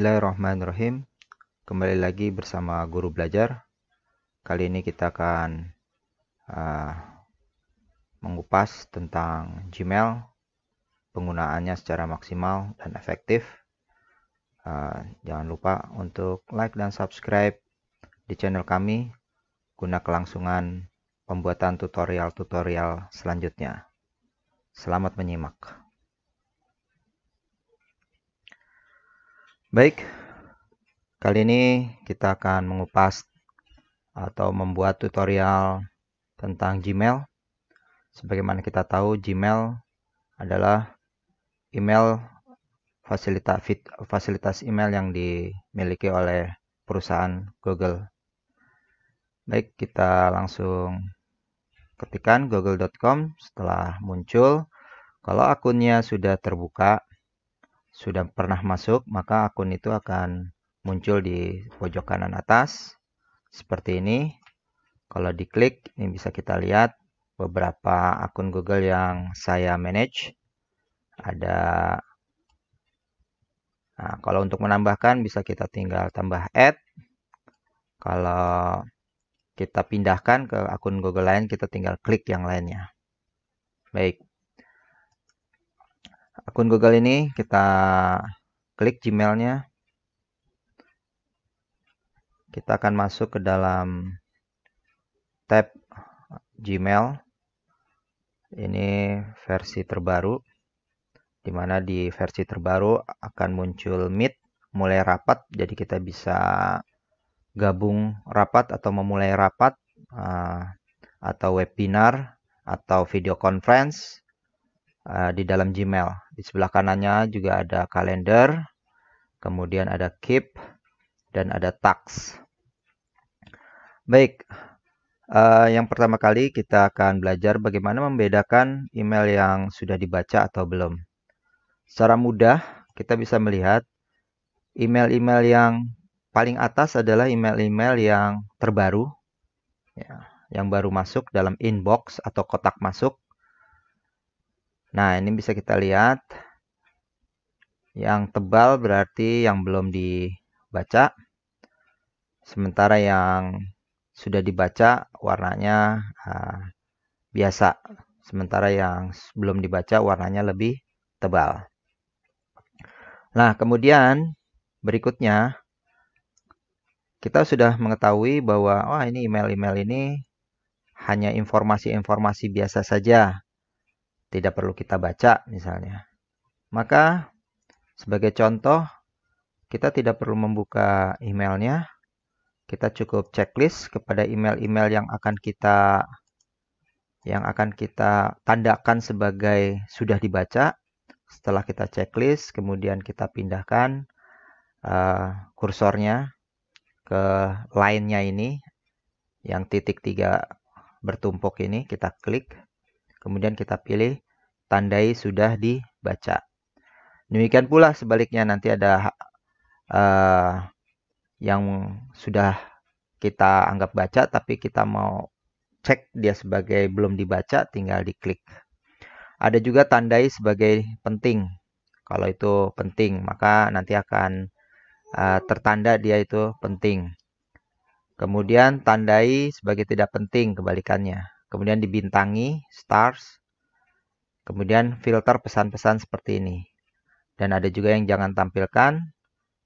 Bismillahirrahmanirrahim. Kembali lagi bersama Guru Belajar. Kali ini kita akan mengupas tentang Gmail, penggunaannya secara maksimal dan efektif. Jangan lupa untuk like dan subscribe di channel kami guna kelangsungan pembuatan tutorial-tutorial selanjutnya. Selamat menyimak. Baik, kali ini kita akan mengupas atau membuat tutorial tentang Gmail. Sebagaimana kita tahu, Gmail adalah fasilitas email yang dimiliki oleh perusahaan Google. Baik, kita langsung ketikkan google.com. Setelah muncul, kalau akunnya sudah terbuka, sudah pernah masuk, maka akun itu akan muncul di pojok kanan atas seperti ini. Kalau diklik, ini bisa kita lihat beberapa akun Google yang saya manage. Kalau untuk menambahkan bisa kita tinggal tambah add. Kalau kita pindahkan ke akun Google lain, kita tinggal klik yang lainnya. Baik. Akun Google ini kita klik Gmail-nya. Kita akan masuk ke dalam tab Gmail. Ini versi terbaru, di mana di versi terbaru akan muncul Meet, mulai rapat. Jadi kita bisa gabung rapat atau memulai rapat, atau webinar atau video conference di dalam Gmail. Di sebelah kanannya juga ada kalender, kemudian ada keep, dan ada tasks. Baik, yang pertama kali kita akan belajar bagaimana membedakan email yang sudah dibaca atau belum. Secara mudah kita bisa melihat email-email yang paling atas adalah email-email yang terbaru, ya, yang baru masuk dalam inbox atau kotak masuk. Nah, ini bisa kita lihat. Yang tebal berarti yang belum dibaca. Sementara yang sudah dibaca warnanya biasa. Sementara yang belum dibaca warnanya lebih tebal. Nah, kemudian berikutnya kita sudah mengetahui bahwa ini email-email ini hanya informasi-informasi biasa saja. Tidak perlu kita baca misalnya. Maka sebagai contoh, kita tidak perlu membuka emailnya. Kita cukup checklist kepada email-email yang akan kita tandakan sebagai sudah dibaca. Setelah kita checklist, kemudian kita pindahkan kursornya ke line-nya ini, yang titik 3 bertumpuk ini, kita klik. Kemudian kita pilih tandai sudah dibaca. Demikian pula sebaliknya, nanti ada yang sudah kita anggap baca, tapi kita mau cek dia sebagai belum dibaca, tinggal diklik. Ada juga tandai sebagai penting. Kalau itu penting, maka nanti akan tertanda dia itu penting. Kemudian tandai sebagai tidak penting, kebalikannya. Kemudian dibintangi, stars. Kemudian filter pesan-pesan seperti ini. Dan ada juga yang jangan tampilkan.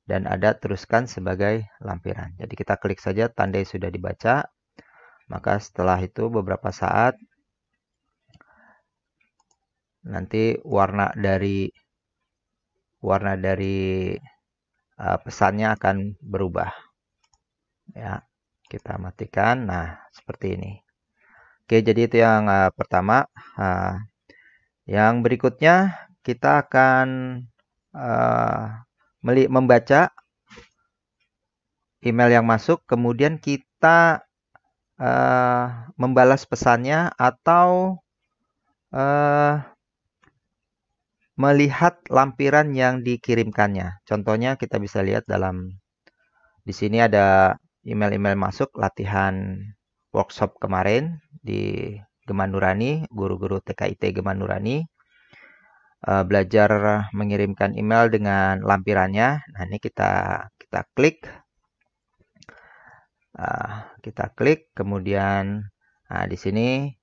Dan ada teruskan sebagai lampiran. Jadi kita klik saja tandai sudah dibaca. Maka setelah itu beberapa saat nanti warna dari pesannya akan berubah. Ya, kita matikan. Nah, seperti ini. Oke, jadi itu yang pertama. Yang berikutnya kita akan membaca email yang masuk, kemudian kita membalas pesannya atau melihat lampiran yang dikirimkannya. Contohnya kita bisa lihat di sini ada email-email masuk latihan workshop kemarin di Gema Nurani, guru-guru TKIT Gema Nurani. belajar mengirimkan email dengan lampirannya. Nah, ini kita klik. Kita klik, kemudian di sini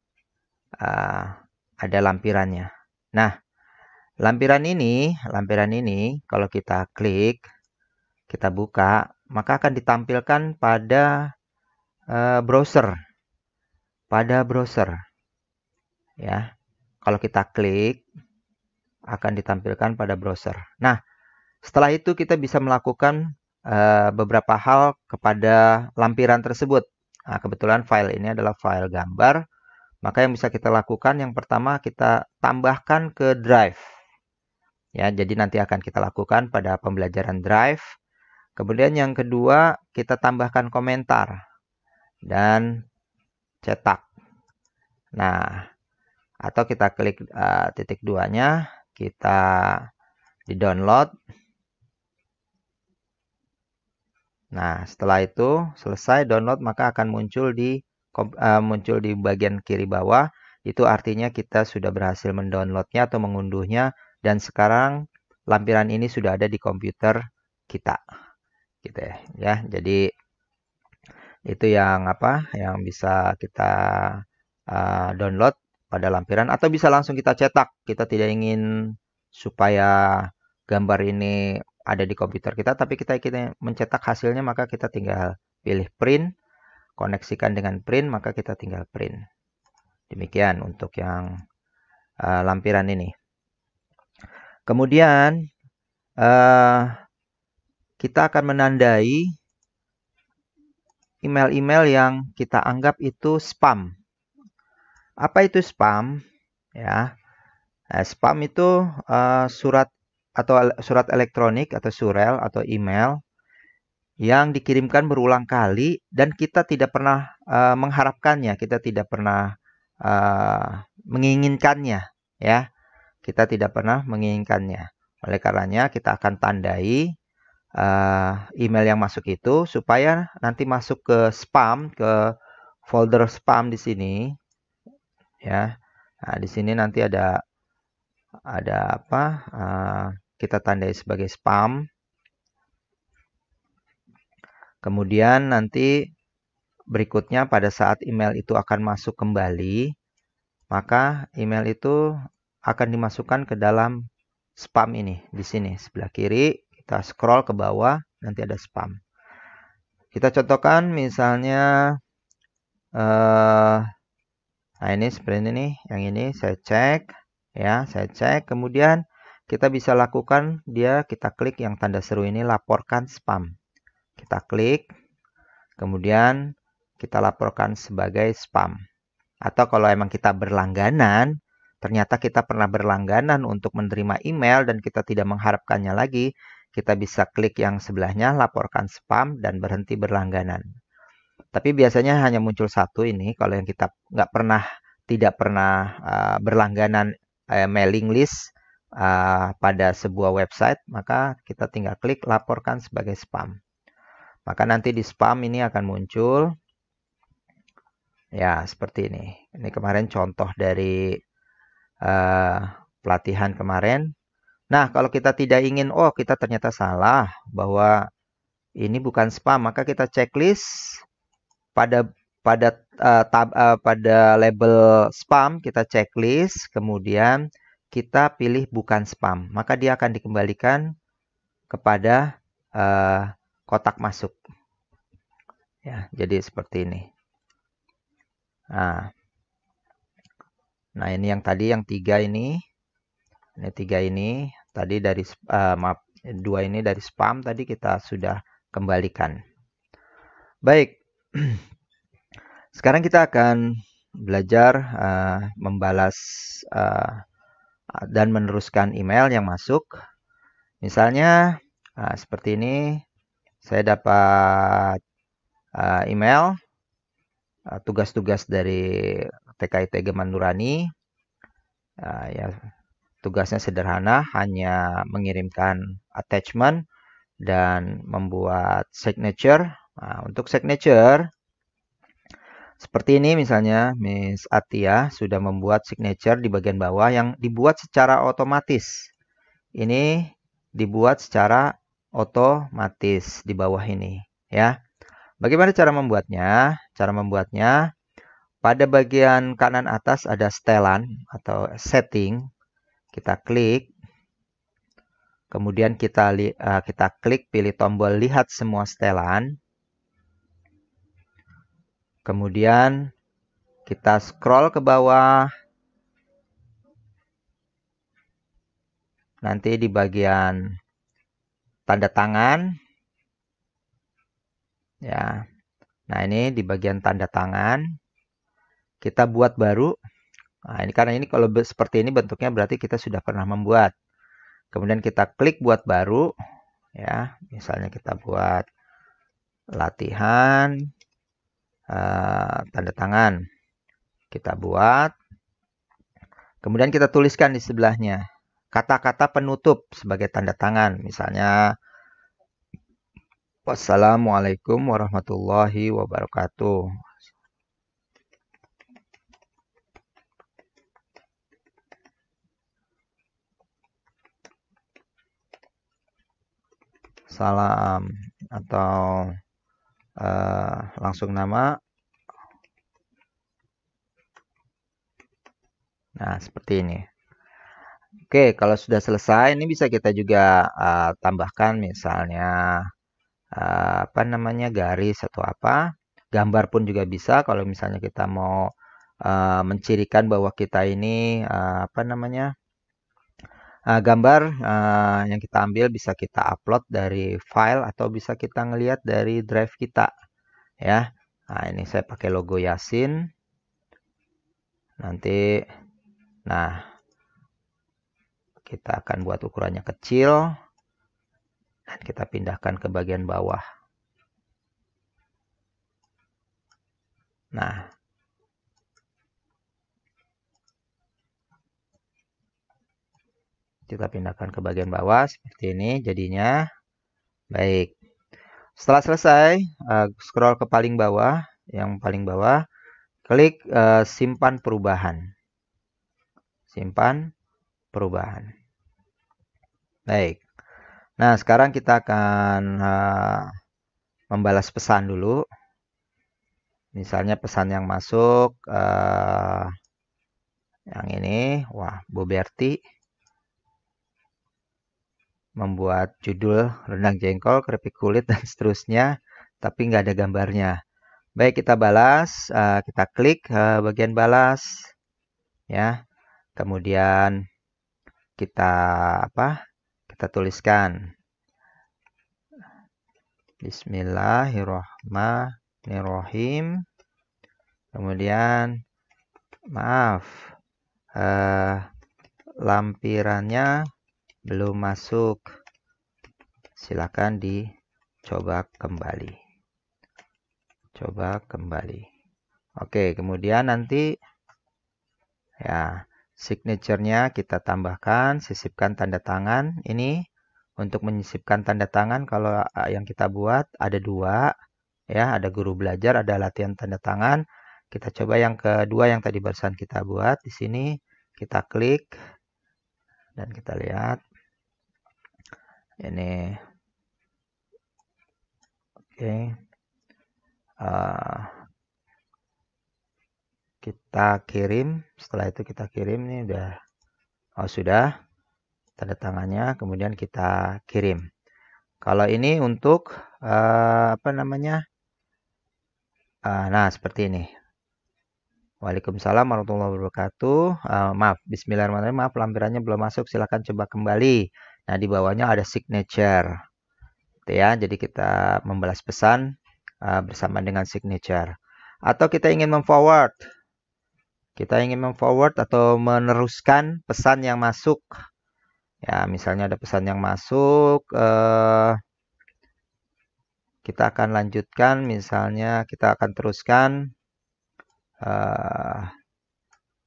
ada lampirannya. Nah, lampiran ini kalau kita klik, kita buka, maka akan ditampilkan pada browser. Ya. Kalau kita klik, akan ditampilkan pada browser. Nah, setelah itu kita bisa melakukan beberapa hal kepada lampiran tersebut. Nah, kebetulan file ini adalah file gambar. Maka yang bisa kita lakukan, yang pertama kita tambahkan ke Drive. Ya, jadi nanti akan kita lakukan pada pembelajaran Drive. Kemudian yang kedua, kita tambahkan komentar dan cetak. Nah, atau kita klik titik 2-nya, kita di download. Nah, setelah itu selesai download, maka akan muncul di bagian kiri bawah. Itu artinya kita sudah berhasil mendownloadnya atau mengunduhnya, dan sekarang lampiran ini sudah ada di komputer kita, gitu ya. Jadi itu yang bisa kita download pada lampiran, atau bisa langsung kita cetak. Kita tidak ingin supaya gambar ini ada di komputer kita, tapi kita ingin mencetak hasilnya, maka kita tinggal pilih print, koneksikan dengan print, maka kita tinggal print. Demikian untuk yang lampiran ini. Kemudian kita akan menandai email-email yang kita anggap itu spam. Apa itu spam? Ya, spam itu surat elektronik atau surel atau email yang dikirimkan berulang kali dan kita tidak pernah mengharapkannya, kita tidak pernah menginginkannya, ya. Kita tidak pernah menginginkannya. Oleh karenanya kita akan tandai email yang masuk itu supaya nanti masuk ke spam, ke folder spam di sini, ya. Nah, di sini nanti ada kita tandai sebagai spam. Kemudian nanti berikutnya pada saat email itu akan masuk kembali, maka email itu akan dimasukkan ke dalam spam ini. Di sini sebelah kiri kita scroll ke bawah, nanti ada spam. Kita contohkan misalnya nah ini seperti ini nih, yang ini saya cek, ya, saya cek. Kemudian kita bisa lakukan kita klik yang tanda seru ini, laporkan spam. Kita klik, kemudian kita laporkan sebagai spam. Atau kalau emang kita berlangganan, ternyata kita pernah berlangganan untuk menerima email dan kita tidak mengharapkannya lagi, kita bisa klik yang sebelahnya, laporkan spam, dan berhenti berlangganan. Tapi biasanya hanya muncul satu ini, kalau yang kita tidak pernah berlangganan mailing list pada sebuah website, maka kita tinggal klik laporkan sebagai spam. Maka nanti di spam ini akan muncul, ya, seperti ini. Ini kemarin contoh dari pelatihan kemarin. Nah, kalau kita tidak ingin, kita ternyata salah, bahwa ini bukan spam, maka kita checklist pada label spam, kita checklist, kemudian kita pilih bukan spam. Maka dia akan dikembalikan kepada kotak masuk. Ya, jadi seperti ini. Nah, ini yang tadi yang 3 ini. Ini 3 ini tadi dari 2 ini dari spam tadi kita sudah kembalikan. Baik. Sekarang kita akan belajar membalas dan meneruskan email yang masuk. Misalnya seperti ini, saya dapat email tugas-tugas dari TKIT Geman Nurani. Ya, tugasnya sederhana, hanya mengirimkan attachment dan membuat signature. Nah, untuk signature Seperti ini misalnya Miss Atia sudah membuat signature di bagian bawah yang dibuat secara otomatis. Ini dibuat secara otomatis di bawah ini ya. Bagaimana cara membuatnya? Cara membuatnya pada bagian kanan atas ada setelan atau setting. Kita klik. Kemudian kita klik pilih tombol lihat semua setelan. Kemudian kita scroll ke bawah. Nanti di bagian tanda tangan. Ya. Nah, ini di bagian tanda tangan. Kita buat baru. Nah, ini karena ini kalau seperti ini bentuknya berarti kita sudah pernah membuat. Kemudian kita klik buat baru. Ya, misalnya kita buat latihan tanda tangan. Kita buat. Kemudian kita tuliskan di sebelahnya kata-kata penutup sebagai tanda tangan. Misalnya, wassalamualaikum warahmatullahi wabarakatuh. Salam atau langsung nama. Nah, seperti ini. Oke, kalau sudah selesai, ini bisa kita juga tambahkan misalnya apa namanya garis atau apa. Gambar pun juga bisa kalau misalnya kita mau mencirikan bahwa kita ini apa namanya gambar yang kita ambil bisa kita upload dari file atau bisa kita ngelihat dari drive kita ya. Nah, ini saya pakai logo Yasin. Nanti, nah, kita akan buat ukurannya kecil. Dan kita pindahkan ke bagian bawah. Nah, kita pindahkan ke bagian bawah seperti ini jadinya. Baik. Setelah selesai, scroll ke paling bawah, yang paling bawah, klik simpan perubahan. Simpan perubahan. Baik. Nah, sekarang kita akan membalas pesan dulu. Misalnya pesan yang masuk, yang ini, wah, Bu Berti membuat judul rendang jengkol, keripik kulit, dan seterusnya, tapi nggak ada gambarnya. Baik, kita balas, kita klik bagian balas, ya. Kemudian kita kita tuliskan Bismillahirrahmanirrahim. Kemudian maaf, lampirannya belum masuk. Silakan dicoba kembali. Coba kembali. Oke, kemudian nanti ya signature-nya kita tambahkan, sisipkan tanda tangan. Ini untuk menyisipkan tanda tangan kalau yang kita buat ada dua. Ya, ada guru belajar, ada latihan tanda tangan. Kita coba yang kedua yang tadi barusan kita buat. Di sini kita klik dan kita lihat. Ini oke. Kita kirim. Setelah itu kita kirim. Ini udah. Oh, sudah. Tanda tangannya. Kemudian kita kirim. Kalau ini untuk apa namanya? Nah, seperti ini. Waalaikumsalam warahmatullahi wabarakatuh. Maaf, bismillahirrahmanirrahim. Maaf, lampirannya belum masuk. Silakan coba kembali. Nah, di bawahnya ada signature. Gitu ya. Jadi kita membalas pesan bersama dengan signature. Atau kita ingin memforward. Kita ingin memforward atau meneruskan pesan yang masuk. Ya, misalnya ada pesan yang masuk. Kita akan lanjutkan. Misalnya kita akan teruskan.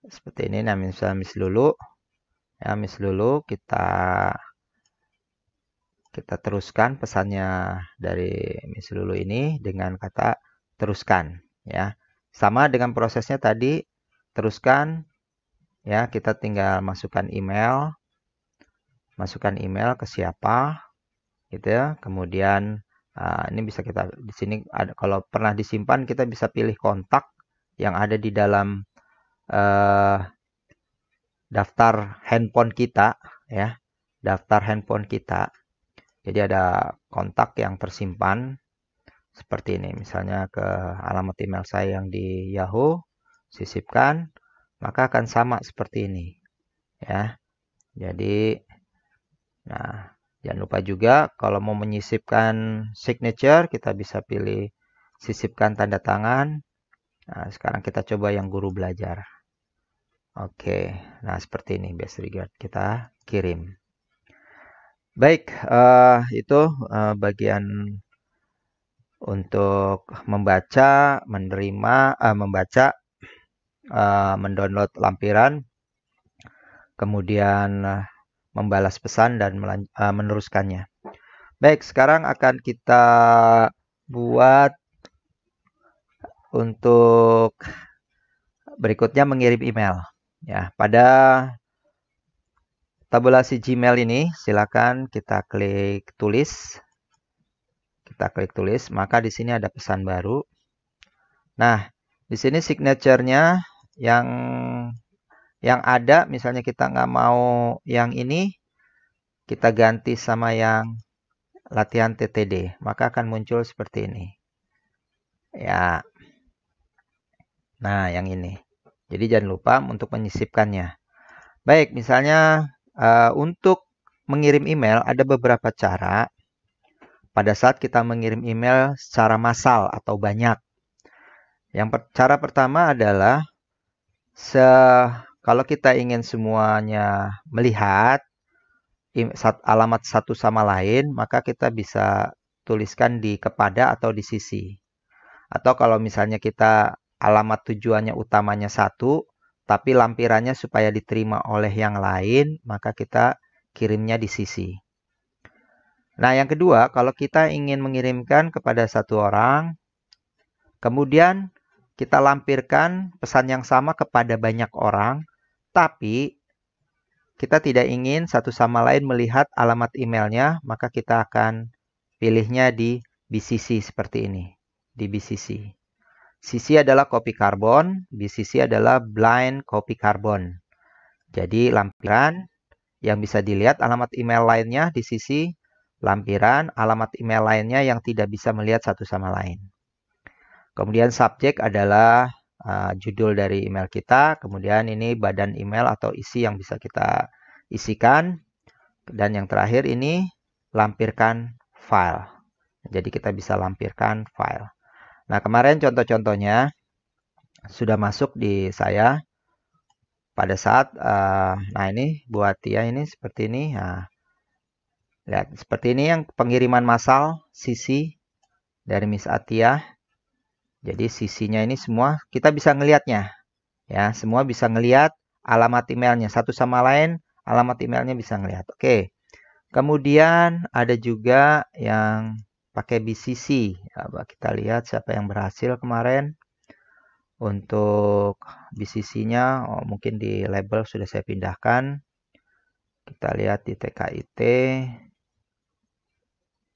Seperti ini. Nah, misalnya Miss Lulu. Ya, Miss Lulu kita teruskan pesannya dari Miss Lulu ini dengan kata teruskan ya. Sama dengan prosesnya tadi, teruskan ya, kita tinggal masukkan email ke siapa gitu ya. Kemudian ini bisa kita di sini ada, kalau pernah disimpan kita bisa pilih kontak yang ada di dalam daftar handphone kita ya, daftar handphone kita. Jadi ada kontak yang tersimpan seperti ini, misalnya ke alamat email saya yang di Yahoo, sisipkan, maka akan sama seperti ini ya. Jadi nah, jangan lupa juga kalau mau menyisipkan signature, kita bisa pilih sisipkan tanda tangan. Nah, sekarang kita coba yang guru belajar. Oke, nah seperti ini best regard, kita kirim. Baik, itu bagian untuk membaca, mendownload lampiran, kemudian membalas pesan dan meneruskannya. Baik, sekarang akan kita buat untuk berikutnya mengirim email. Ya, pada tabulasi Gmail ini silakan kita klik tulis. Kita klik tulis, maka di sini ada pesan baru. Nah, di sini signature-nya yang ada, misalnya kita nggak mau yang ini, kita ganti sama yang latihan TTD, maka akan muncul seperti ini. Ya. Nah, yang ini. Jadi jangan lupa untuk menyisipkannya. Baik, misalnya untuk mengirim email ada beberapa cara pada saat kita mengirim email secara massal atau banyak. Cara pertama adalah kalau kita ingin semuanya melihat alamat satu sama lain, maka kita bisa tuliskan di kepada atau di sisi. Atau kalau misalnya kita alamat tujuannya utamanya satu, tapi lampirannya supaya diterima oleh yang lain, maka kita kirimnya di sisi. Nah, yang kedua, kalau kita ingin mengirimkan kepada satu orang, kemudian kita lampirkan pesan yang sama kepada banyak orang, tapi kita tidak ingin satu sama lain melihat alamat emailnya, maka kita akan pilihnya di BCC seperti ini, di BCC. CC adalah copy carbon, BCC adalah blind copy carbon. Jadi lampiran yang bisa dilihat alamat email lainnya di sisi, lampiran alamat email lainnya yang tidak bisa melihat satu sama lain. Kemudian subjek adalah judul dari email kita, kemudian ini badan email atau isi yang bisa kita isikan, dan yang terakhir ini lampirkan file. Jadi kita bisa lampirkan file. Nah, kemarin contoh-contohnya sudah masuk di saya pada saat, nah ini buat Tia ini seperti ini. Nah, lihat, seperti ini yang pengiriman massal sisi dari Miss Atia. Jadi sisinya ini semua kita bisa ngelihatnya. Ya, semua bisa ngelihat alamat emailnya. Satu sama lain, alamat emailnya bisa ngelihat. Oke. Kemudian ada juga yang pakai BCC. Coba kita lihat siapa yang berhasil kemarin. Untuk BCC-nya, mungkin di label sudah saya pindahkan. Kita lihat di TKIT.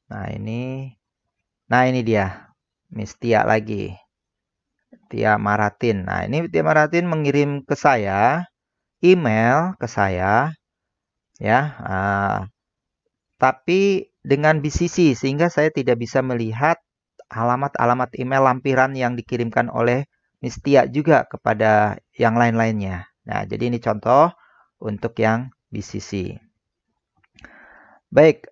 Nah ini dia, Miss Tia lagi. Tia Maratin. Nah ini Tia Maratin mengirim ke saya, email ke saya, ya. Tapi dengan BCC, sehingga saya tidak bisa melihat alamat-alamat email lampiran yang dikirimkan oleh Miss Tia juga kepada yang lain-lainnya. Nah, jadi ini contoh untuk yang BCC. Baik,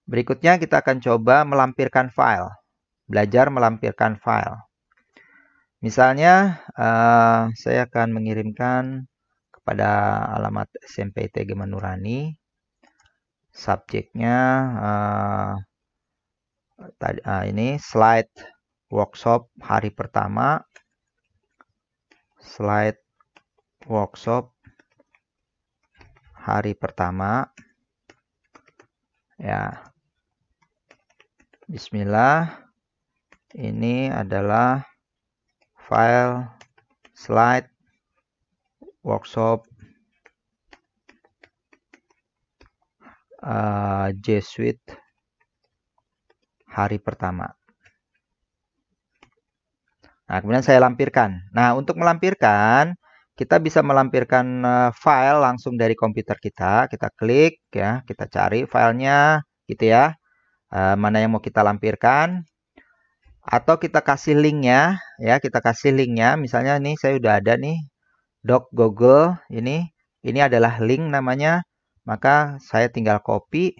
berikutnya kita akan coba melampirkan file. Belajar melampirkan file. Misalnya, saya akan mengirimkan kepada alamat SMP TG Manurani. Subjeknya ini slide workshop hari pertama. Slide workshop hari pertama. Ya. Bismillah. Ini adalah file, slide, workshop, G Suite hari pertama. Nah, kemudian saya lampirkan. Nah, untuk melampirkan, kita bisa melampirkan file langsung dari komputer kita. Kita klik ya, kita cari filenya gitu ya. Mana yang mau kita lampirkan. Atau kita kasih linknya ya, kita kasih linknya. Misalnya nih saya udah ada nih doc Google ini adalah link namanya. Maka saya tinggal copy,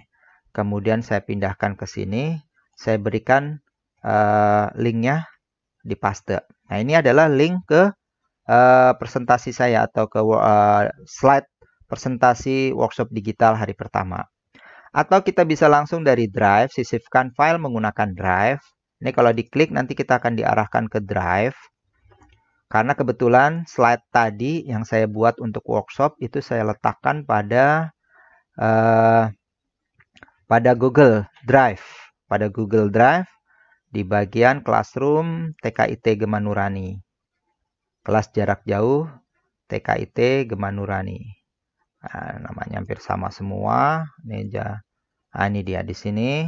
kemudian saya pindahkan ke sini. Saya berikan linknya di paste. Nah, ini adalah link ke presentasi saya atau ke slide presentasi workshop digital hari pertama. Atau kita bisa langsung dari Drive, sisipkan file menggunakan Drive. Ini kalau diklik nanti kita akan diarahkan ke Drive. Karena kebetulan slide tadi yang saya buat untuk workshop itu saya letakkan pada Google Drive. Pada Google Drive di bagian Classroom TKIT Gema Nurani. Kelas jarak jauh TKIT Gema Nurani. Nah, namanya hampir sama semua. Ini dia di sini.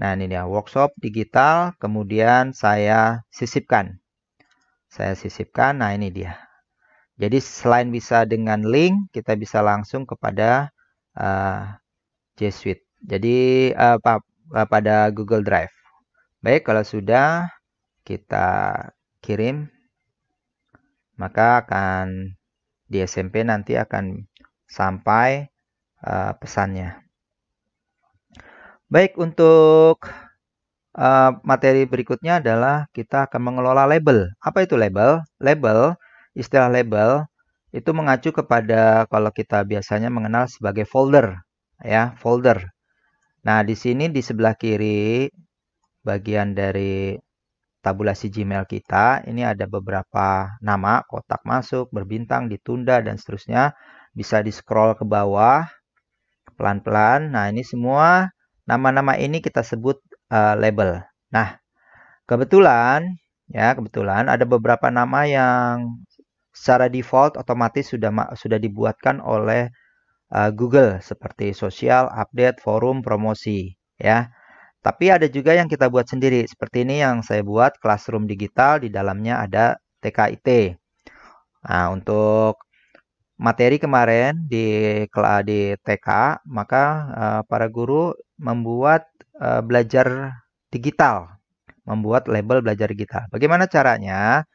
Nah, ini dia workshop digital. Kemudian saya sisipkan. Nah, ini dia. Jadi selain bisa dengan link, kita bisa langsung kepada G Suite. Jadi pada Google Drive. Baik, kalau sudah kita kirim, maka akan di SMP nanti akan sampai pesannya. Baik, untuk materi berikutnya adalah kita akan mengelola label. Apa itu label? Istilah label itu mengacu kepada kalau kita biasanya mengenal sebagai folder, ya, folder. Nah, di sini di sebelah kiri bagian dari tabulasi Gmail kita, ini ada beberapa nama, kotak masuk, berbintang, ditunda, dan seterusnya. Bisa di-scroll ke bawah, pelan-pelan. Nah, ini semua nama-nama ini kita sebut label. Nah, kebetulan ada beberapa nama yang secara default otomatis sudah dibuatkan oleh Google, seperti sosial, update, forum, promosi, ya. Tapi ada juga yang kita buat sendiri. Seperti ini yang saya buat, Classroom Digital. Di dalamnya ada TKIT. Nah, untuk materi kemarin di TK, maka para guru membuat belajar digital. Membuat label belajar digital. Bagaimana caranya?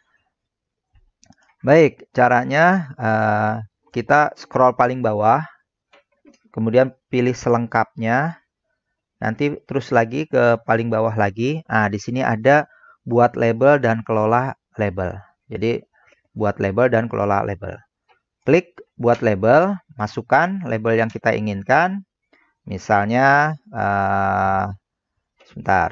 Baik, caranya kita scroll paling bawah. Kemudian pilih selengkapnya. Nanti terus lagi ke paling bawah lagi. Nah, di sini ada buat label dan kelola label. Jadi, buat label dan kelola label. Klik buat label, masukkan label yang kita inginkan. Misalnya, sebentar,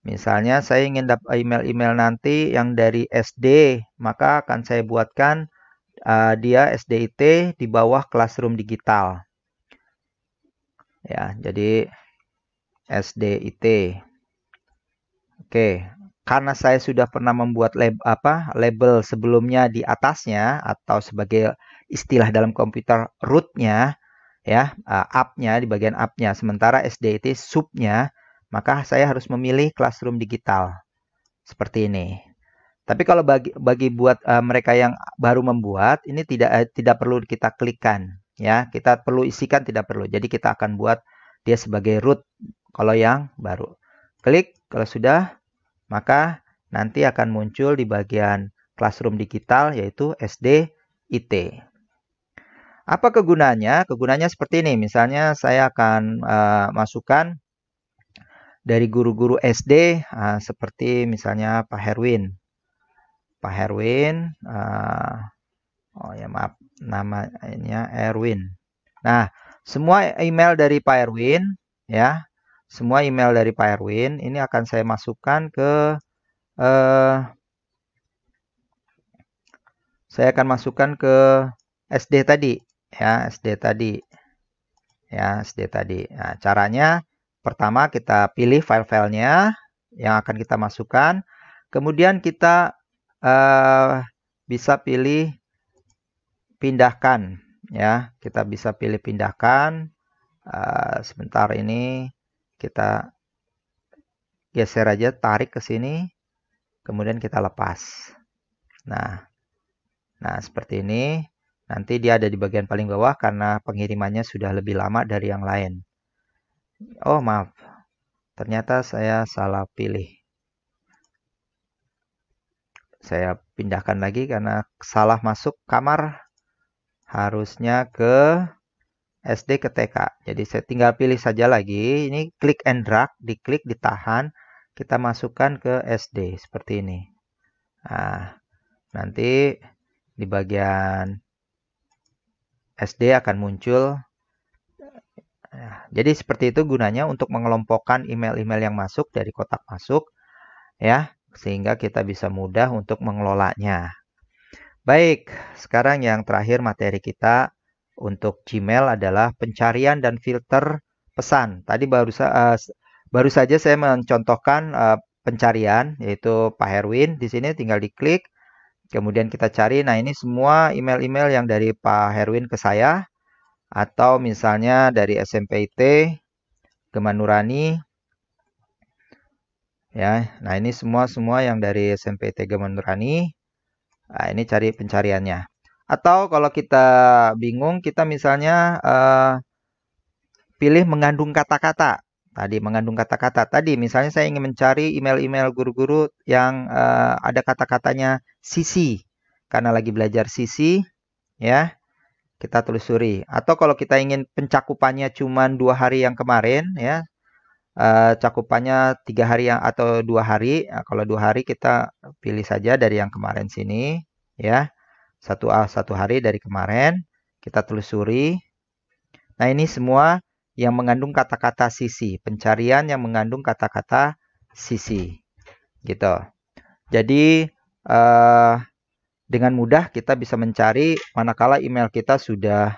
misalnya saya ingin dapat email-email nanti yang dari SD, maka akan saya buatkan dia SDIT di bawah Classroom Digital. Ya, jadi SDIT. Oke, karena saya sudah pernah membuat label sebelumnya di atasnya atau sebagai istilah dalam komputer rootnya, ya, up-nya di bagian up-nya. Sementara SDIT sub-nya, maka saya harus memilih Classroom Digital seperti ini. Tapi kalau bagi buat mereka yang baru membuat, ini tidak perlu kita klikkan. Ya, kita perlu isikan, tidak perlu. Jadi kita akan buat dia sebagai root kalau yang baru. Klik kalau sudah, maka nanti akan muncul di bagian Classroom Digital yaitu SDIT. Apa kegunaannya? Kegunaannya seperti ini. Misalnya saya akan masukkan dari guru-guru SD seperti misalnya Pak Herwin. Pak Herwin, maaf, namanya Erwin. Nah, semua email dari Pak Erwin, ya, semua email dari Pak Erwin ini akan saya masukkan ke SD tadi, ya, SD tadi. Nah, caranya pertama kita pilih file-filenya yang akan kita masukkan, Kemudian kita bisa pilih pindahkan, ya. Kita bisa pilih pindahkan. Sebentar, ini kita geser aja, tarik ke sini, kemudian kita lepas. Nah, seperti ini. Nanti dia ada di bagian paling bawah karena pengirimannya sudah lebih lama dari yang lain. Oh, maaf. Ternyata saya salah pilih. Saya pindahkan lagi karena salah masuk kamar. Harusnya ke SD ke TK. Jadi saya tinggal pilih saja lagi. Ini klik and drag, diklik, ditahan. Kita masukkan ke SD seperti ini. Nah, nanti di bagian SD akan muncul. Jadi seperti itu gunanya untuk mengelompokkan email-email yang masuk dari kotak masuk, ya, sehingga kita bisa mudah untuk mengelolanya. Baik, sekarang yang terakhir materi kita untuk Gmail adalah pencarian dan filter pesan. Tadi baru saja saya mencontohkan pencarian, yaitu Pak Herwin. Di sini tinggal diklik, kemudian kita cari. Nah, ini semua email-email yang dari Pak Herwin ke saya, atau misalnya dari SMPIT, Gema Nurani. Ya, nah ini semua yang dari SMPIT Gema Nurani. Nah, ini cari pencariannya. Atau kalau kita bingung, kita misalnya pilih mengandung kata-kata. Tadi mengandung kata-kata. Tadi misalnya saya ingin mencari email-email guru-guru yang ada kata-katanya sisi. Karena lagi belajar sisi, ya, kita telusuri. Atau kalau kita ingin pencakupannya cuma 2 hari yang kemarin, ya, cakupannya 3 hari atau 2 hari. Nah, kalau 2 hari kita pilih saja dari yang kemarin sini, ya. Satu hari dari kemarin, kita telusuri. Nah, ini semua yang mengandung kata-kata sisi, pencarian yang mengandung kata-kata sisi, gitu. Jadi dengan mudah kita bisa mencari manakala email kita sudah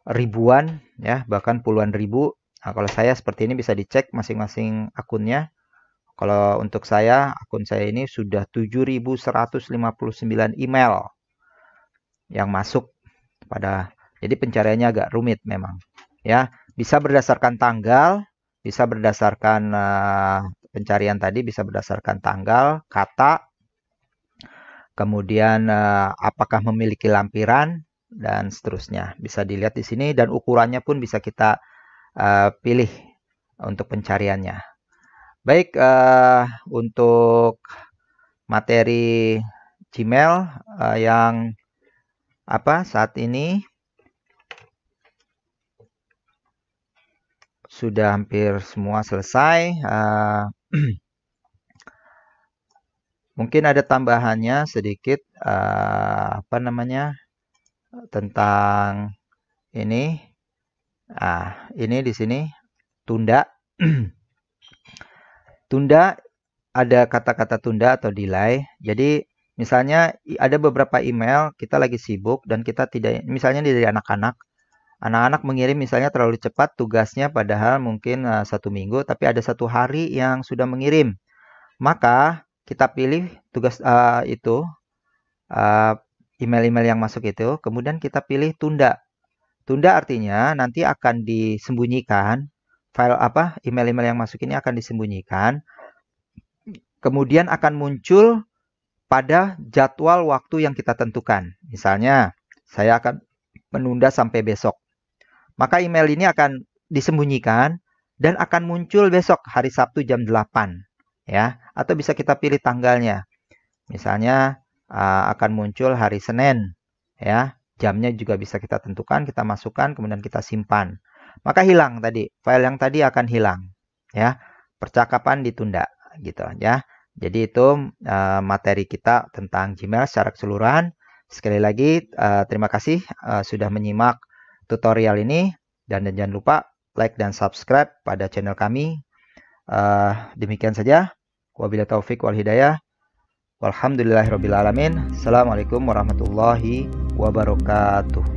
ribuan, ya, bahkan puluhan ribu. Nah, kalau saya seperti ini bisa dicek masing-masing akunnya. Kalau untuk saya, akun saya ini sudah 7.159 email yang masuk jadi pencariannya agak rumit memang, ya. Bisa berdasarkan tanggal, bisa berdasarkan pencarian tadi, bisa berdasarkan tanggal, kata, kemudian apakah memiliki lampiran, dan seterusnya. Bisa dilihat di sini, dan ukurannya pun bisa kita pilih untuk pencariannya. Baik, untuk materi Gmail yang saat ini sudah hampir semua selesai. Mungkin ada tambahannya sedikit tentang ini. Ini di sini tunda. Tunda, ada kata-kata tunda atau delay. Jadi misalnya ada beberapa email kita lagi sibuk dan kita tidak, misalnya dari anak-anak mengirim misalnya terlalu cepat tugasnya, padahal mungkin 1 minggu, tapi ada 1 hari yang sudah mengirim. Maka kita pilih tugas email-email yang masuk itu, kemudian kita pilih tunda. Tunda artinya nanti akan disembunyikan, file email-email yang masuk ini akan disembunyikan, kemudian akan muncul pada jadwal waktu yang kita tentukan. Misalnya, saya akan menunda sampai besok. Maka email ini akan disembunyikan dan akan muncul besok hari Sabtu jam 8, ya. Atau bisa kita pilih tanggalnya. Misalnya akan muncul hari Senin, ya. Jamnya juga bisa kita tentukan, kita masukkan, kemudian kita simpan. Maka hilang tadi, file yang tadi akan hilang, ya. Percakapan ditunda, gitu, ya. Jadi itu materi kita tentang Gmail secara keseluruhan. Sekali lagi terima kasih sudah menyimak tutorial ini, dan jangan lupa like dan subscribe pada channel kami. Demikian saja. Wabillahi taufik wal hidayah. Walhamdulillahirabbil alamin. Assalamualaikum warahmatullahi wabarakatuh.